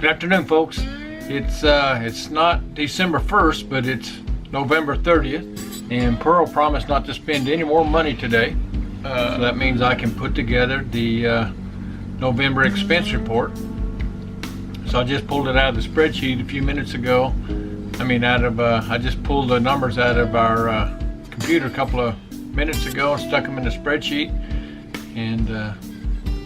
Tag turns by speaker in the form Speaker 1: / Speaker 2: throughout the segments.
Speaker 1: Good afternoon, folks. It's not December 1st, but it's November 30th, and Pearl promised not to spend any more money today. So that means I can put together the November expense report. So I just pulled it out of the spreadsheet a few minutes ago. I just pulled the numbers out of our computer a couple of minutes ago and stuck them in the spreadsheet, and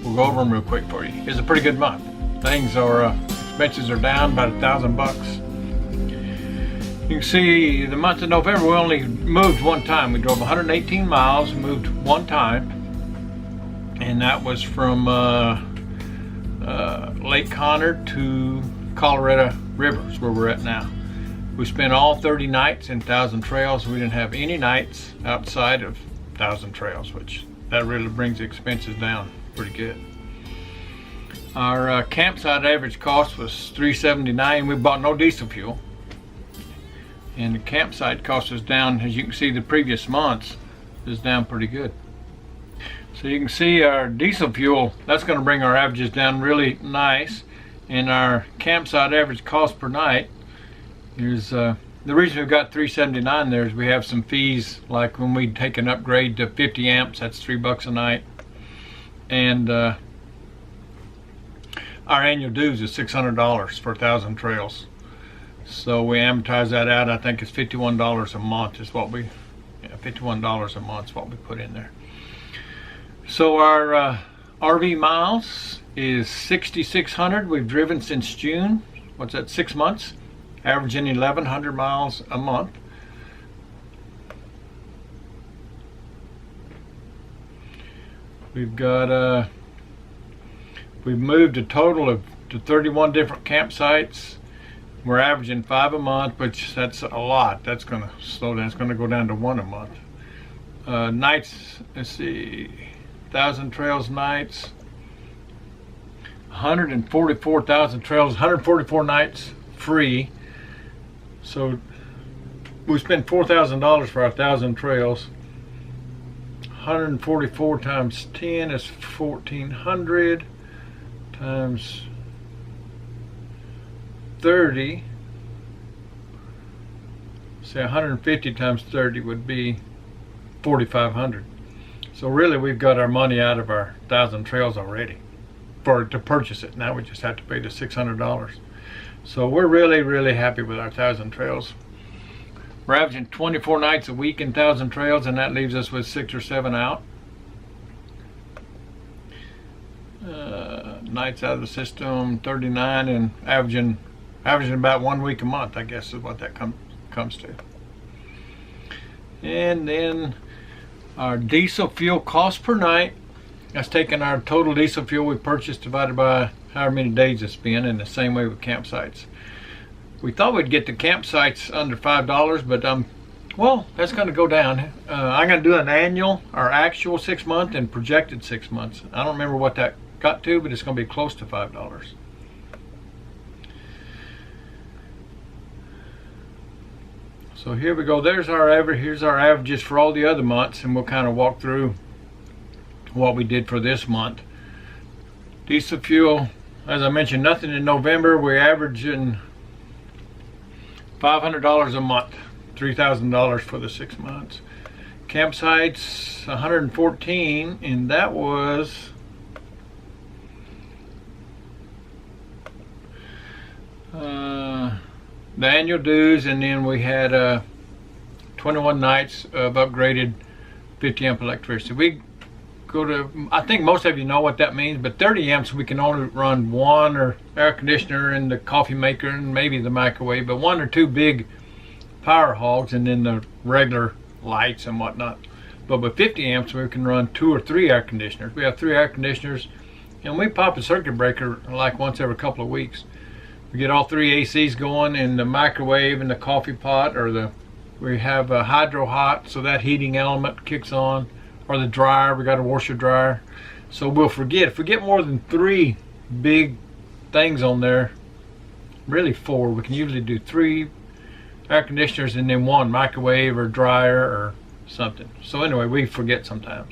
Speaker 1: we'll go over them real quick for you. It's a pretty good month. Things are expenses are down about $1,000. You can see the month of November we only moved one time. We drove 118 miles, moved one time, and that was from Lake Conard to Colorado River is where we're at now. We spent all 30 nights in Thousand Trails. We didn't have any nights outside of Thousand Trails, which that really brings the expenses down pretty good. Our campsite average cost was $3.79. We bought no diesel fuel, and the campsite cost is down. As you can see, the previous months is down pretty good. So you can see our diesel fuel, that's going to bring our averages down really nice, and our campsite average cost per night is the reason we've got $3.79 there is we have some fees, like when we take an upgrade to 50 amps, that's $3 a night, and our annual dues is $600 for Thousand Trails. So we amortize that out. I think it's $51 a month is what $51 a month is what we put in there. So our RV miles is 6,600. We've driven since June. What's that, 6 months? Averaging 1,100 miles a month. We've got we've moved a total of to 31 different campsites. We're averaging 5 a month, which that's a lot. That's going to slow down. It's going to go down to 1 a month. Nights, let's see, Thousand Trails nights, 144,000 trails, 144 nights free. So we spent $4,000 for our Thousand Trails. 144 times 10 is 1,400 times 30. Say 150 times 30 would be 4,500. So really we've got our money out of our Thousand Trails already to purchase it. Now we just have to pay the $600. So we're really happy with our Thousand Trails. We're averaging 24 nights a week in Thousand Trails, and that leaves us with 6 or 7 out. Nights out of the system 39, and averaging about 1 week a month, I guess is what that comes to. And then our diesel fuel cost per night, that's taking our total diesel fuel we purchased divided by however many days it's been, and the same way with campsites. We thought we'd get the campsites under $5, but well, that's going to go down. I'm going to do an annual, our actual 6 month and projected 6 months. I don't remember what that got to, but it's going to be close to $5. So here we go. There's our average. Here's our averages for all the other months, and we'll kind of walk through what we did for this month. Diesel fuel, as I mentioned, nothing in November. We're averaging $500 a month, $3,000 for the 6 months. Campsites 114, and that was the annual dues, and then we had 21 nights of upgraded 50 amp electricity. We go to, I think most of you know what that means, but 30 amps we can only run one or air conditioner and the coffee maker and maybe the microwave, but 1 or 2 big power hogs and then the regular lights and whatnot. But with 50 amps we can run 2 or 3 air conditioners. We have 3 air conditioners, and we pop a circuit breaker like once every couple of weeks. We get all 3 ACs going, and the microwave and the coffee pot, or we have a hydro hot, so that heating element kicks on, or the dryer. We got a washer dryer. So we'll forget. If we get more than 3 big things on there, really 4, we can usually do 3 air conditioners and then 1 microwave or dryer or something. So anyway, we forget sometimes.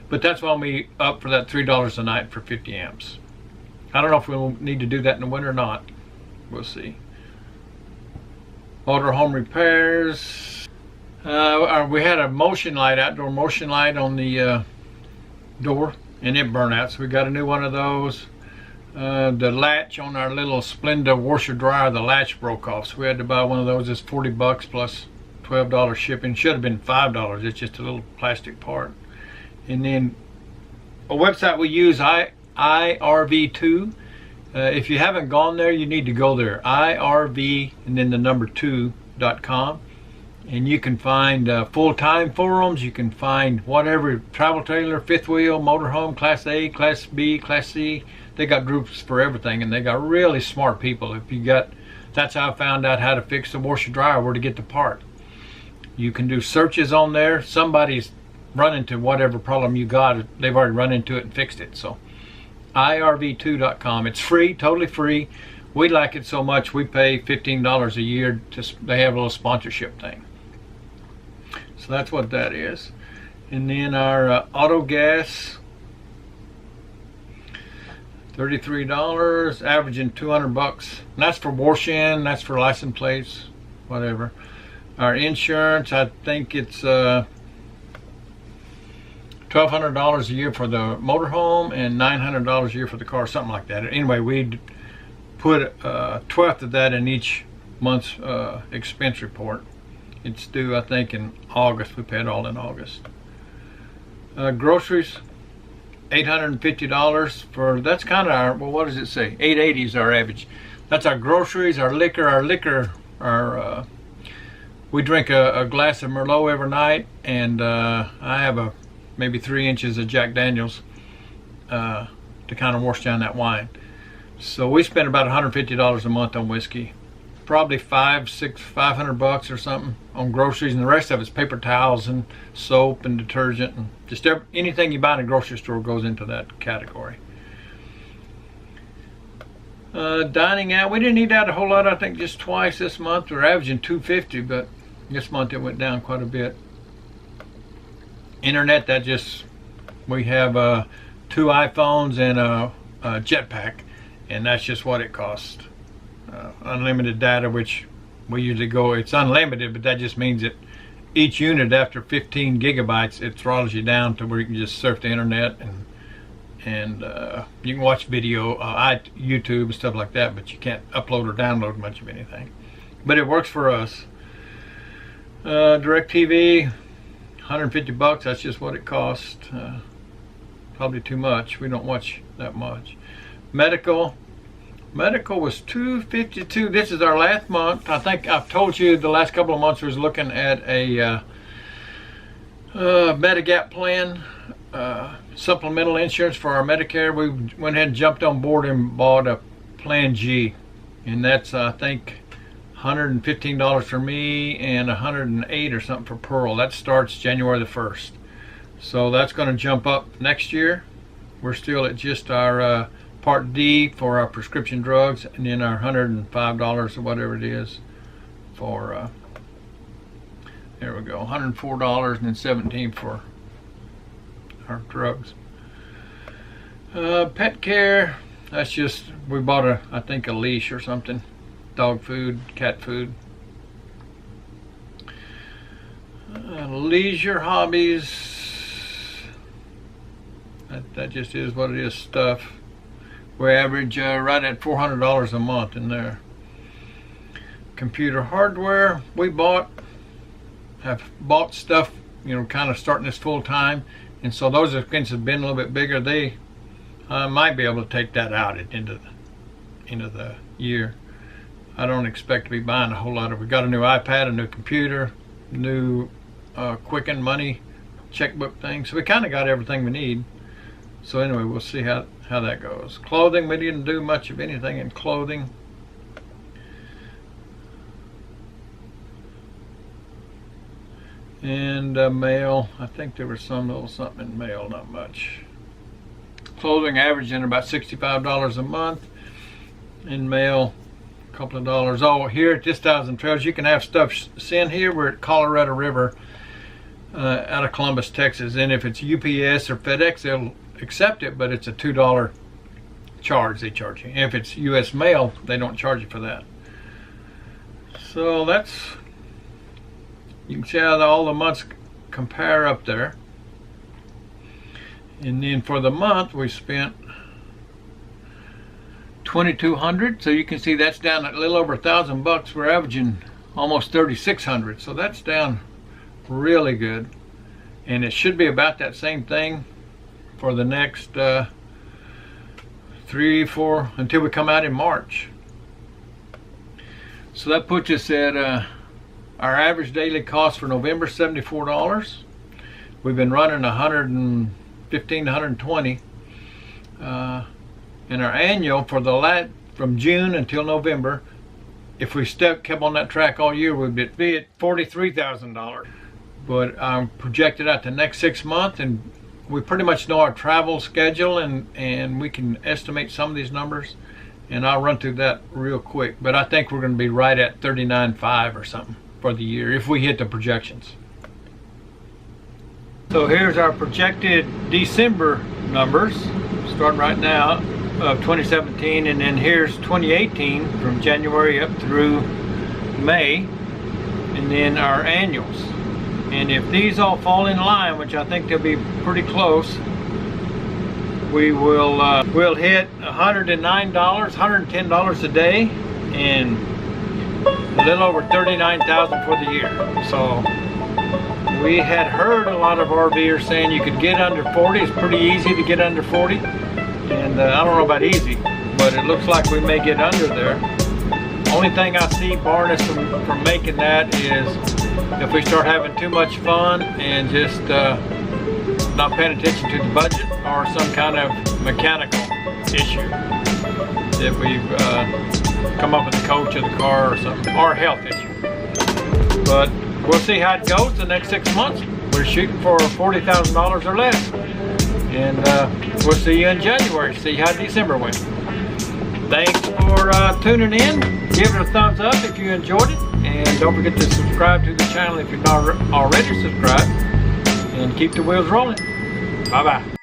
Speaker 1: But that's why we up for that $3 a night for 50 amps. I don't know if we'll need to do that in the winter or not. we'll see. Motorhome repairs. We had a motion light, outdoor motion light on the door, and it burned out, so we got a new one of those. The latch on our little Splenda washer dryer, the latch broke off, so we had to buy one of those. It's $40 plus $12 shipping. Should have been $5. It's just a little plastic part. And then a website we use, IRV2. If you haven't gone there, you need to go there. IRV and then the number 2.com. And you can find full-time forums. You can find whatever, travel trailer, fifth wheel, motorhome, Class A, Class B, Class C. They got groups for everything, and they got really smart people. That's how I found out how to fix the washer dryer, where to get the part. You can do searches on there. Somebody's run into whatever problem you got. They've already run into it and fixed it. So IRV2.com. It's free, totally free. We like it so much we pay $15 a year. They have a little sponsorship thing. So that's what that is. And then our auto gas, $33, averaging $200. And that's for wash-in, that's for license plates, whatever. Our insurance, I think it's $1,200 a year for the motorhome and $900 a year for the car, something like that. Anyway, we put a twelfth of that in each month's expense report. It's due, I think, in August. We pay it all in August. Groceries, $850 for, that's kind of our, well, what does it say? $880 is our average. That's our groceries, our liquor, we drink a glass of Merlot every night, and I have maybe 3 inches of Jack Daniels to kind of wash down that wine. So we spend about $150 a month on whiskey. Probably $500 or something on groceries, and the rest of it's paper towels and soap and detergent, and just anything you buy in a grocery store goes into that category. Dining out, we didn't eat out a whole lot. I think just twice this month. We're averaging $250, but this month it went down quite a bit. Internet, we have 2 iPhones and a jetpack, and that's just what it costs. Unlimited data, which we usually go, it's unlimited, but that just means that each unit after 15 gigabytes, it throttles you down to where you can just surf the internet, and you can watch video, YouTube and stuff like that, but you can't upload or download much of anything. But it works for us. DirecTV, $150, that's just what it costs. Probably too much. We don't watch that much. Medical was $252. This is our last month. I think I've told you the last couple of months we was looking at a Medigap plan, supplemental insurance for our Medicare. We went ahead and jumped on board and bought a Plan G, and that's I think $115 for me and $108 or something for Pearl. That starts January the 1st. So that's going to jump up next year. We're still at just our Part D for our prescription drugs, and then our $105 or whatever it is for, there we go, $104 and then $17 for our drugs. Pet care, that's just, we bought I think a leash or something. Dog food, cat food. Leisure hobbies, that just is what it is, stuff. We average right at $400 a month in there. Computer hardware, have bought stuff, kind of starting this full time, and so those expenses have been a little bit bigger. They might be able to take that out into the year. I don't expect to be buying a whole lot we got a new iPad, a new computer, new Quicken money checkbook thing, so we kind of got everything we need. So anyway, we'll see how that goes. Clothing, we didn't do much of anything in clothing. And mail, I think there was some little something in mail, not much. Clothing averaging about $65 a month. In mail, a couple of dollars. Oh, here at this Thousand Trails, you can have stuff sent here. We're at Colorado River out of Columbus, Texas. And if it's UPS or FedEx, they'll accept it, but it's a $2 charge, they charge you. If it's U.S. mail, they don't charge you for that. So that's, you can see how all the months compare up there. And then for the month we spent $2,200, so you can see that's down a little over $1,000. We're averaging almost $3,600, so that's down really good. And it should be about that same thing for the next 3, 4 until we come out in March. So that puts us at our average daily cost for November, $74. We've been running 115, 120. And our annual for the from June until November, if we kept on that track all year, we'd be at $43,000. But I'm projected out the next 6 months, and we pretty much know our travel schedule, and we can estimate some of these numbers. And I'll run through that real quick. But I think we're going to be right at 39.5 or something for the year if we hit the projections. So here's our projected December numbers, starting right now, of 2017, and then here's 2018 from January up through May, and then our annuals. And if these all fall in line, which I think they'll be pretty close, we will we'll hit $109, $110 a day, and a little over $39,000 for the year. So we had heard a lot of RVers saying you could get under 40. It's pretty easy to get under 40, and I don't know about easy, but it looks like we may get under there. Only thing I see barring us from making that is if we start having too much fun and just not paying attention to the budget, or some kind of mechanical issue that we've come up with the coach of the car or something, or a health issue. But we'll see how it goes the next 6 months. We're shooting for $40,000 or less, and we'll see you in January, see how December went. Thanks for tuning in. Give it a thumbs up if you enjoyed it, and don't forget to subscribe to the channel if you're not already subscribed, and keep the wheels rolling. Bye-bye.